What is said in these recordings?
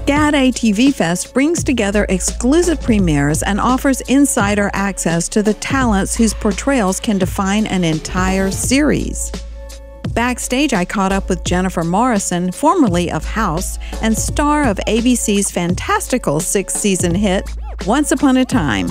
SCAD aTVfest brings together exclusive premieres and offers insider access to the talents whose portrayals can define an entire series. Backstage, I caught up with Jennifer Morrison, formerly of House, and star of ABC's fantastical sixth-season hit, Once Upon a Time.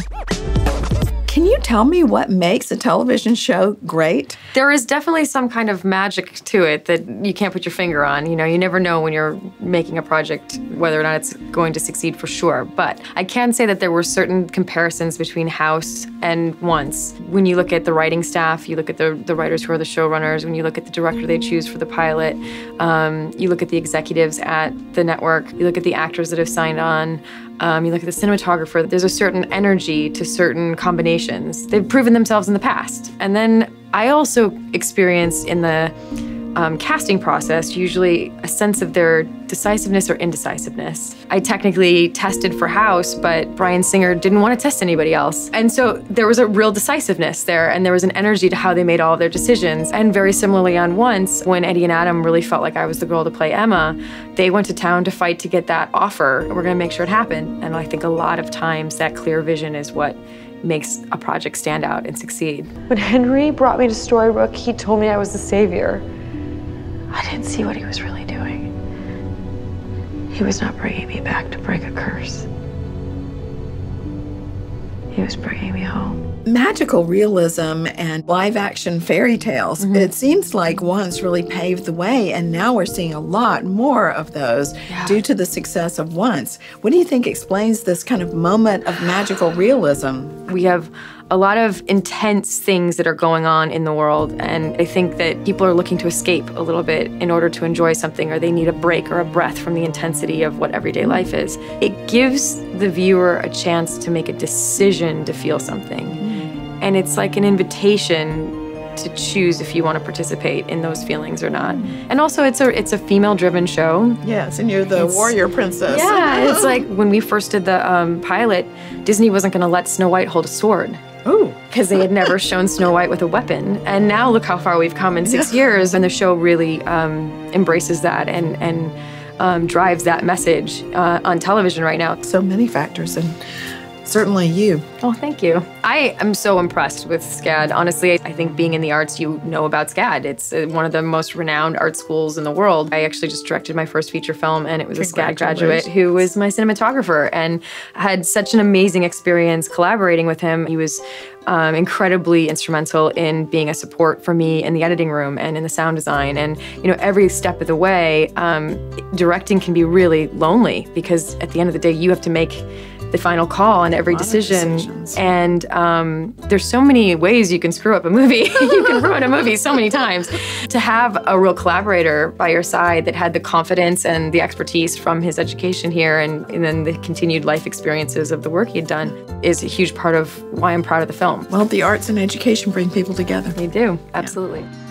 Can you tell me what makes a television show great? There is definitely some kind of magic to it that you can't put your finger on. You know, you never know when you're making a project whether or not it's going to succeed for sure. But I can say that there were certain comparisons between House and Once. When you look at the writing staff, you look at the writers who are the showrunners, when you look at the director they choose for the pilot, you look at the executives at the network, you look at the actors that have signed on, you look at the cinematographer, there's a certain energy to certain combinations. They've proven themselves in the past. And then I also experience in the casting process usually a sense of their decisiveness or indecisiveness. I technically tested for House, but Bryan Singer didn't want to test anybody else. And so there was a real decisiveness there, and there was an energy to how they made all of their decisions. And very similarly on Once, when Eddie and Adam really felt like I was the girl to play Emma, they went to town to fight to get that offer. We're gonna make sure it happened. And I think a lot of times that clear vision is what makes a project stand out and succeed. When Henry brought me to Storybrooke, he told me I was the savior. I didn't see what he was really doing. He was not bringing me back to break a curse. He was bringing me home. Magical realism and live-action fairy tales, it seems like Once really paved the way, and now we're seeing a lot more of those due to the success of Once. What do you think explains this kind of moment of magical realism? We have a lot of intense things that are going on in the world, and I think that people are looking to escape a little bit in order to enjoy something, or they need a break or a breath from the intensity of what everyday life is. It gives the viewer a chance to make a decision to feel something. And it's like an invitation to choose if you want to participate in those feelings or not. And also it's a female-driven show. Yes, and you're the warrior princess. Yeah, it's like when we first did the pilot, Disney wasn't going to let Snow White hold a sword. Oh. Because they had never shown Snow White with a weapon. And now look how far we've come in 6 years, and the show really embraces that and drives that message on television right now. So many factors, and certainly you. Oh, thank you. I am so impressed with SCAD. Honestly, I think being in the arts, you know about SCAD. It's one of the most renowned art schools in the world. I actually just directed my first feature film, and it was a SCAD graduate who was my cinematographer, and had such an amazing experience collaborating with him. He was incredibly instrumental in being a support for me in the editing room and in the sound design. And you know, every step of the way, directing can be really lonely, because at the end of the day, you have to make the final call on every decision. And there's so many ways you can screw up a movie. You can ruin a movie so many times. To have a real collaborator by your side that had the confidence and the expertise from his education here, and then the continued life experiences of the work he'd done, is a huge part of why I'm proud of the film. Well, the arts and education bring people together. They do, absolutely. Yeah.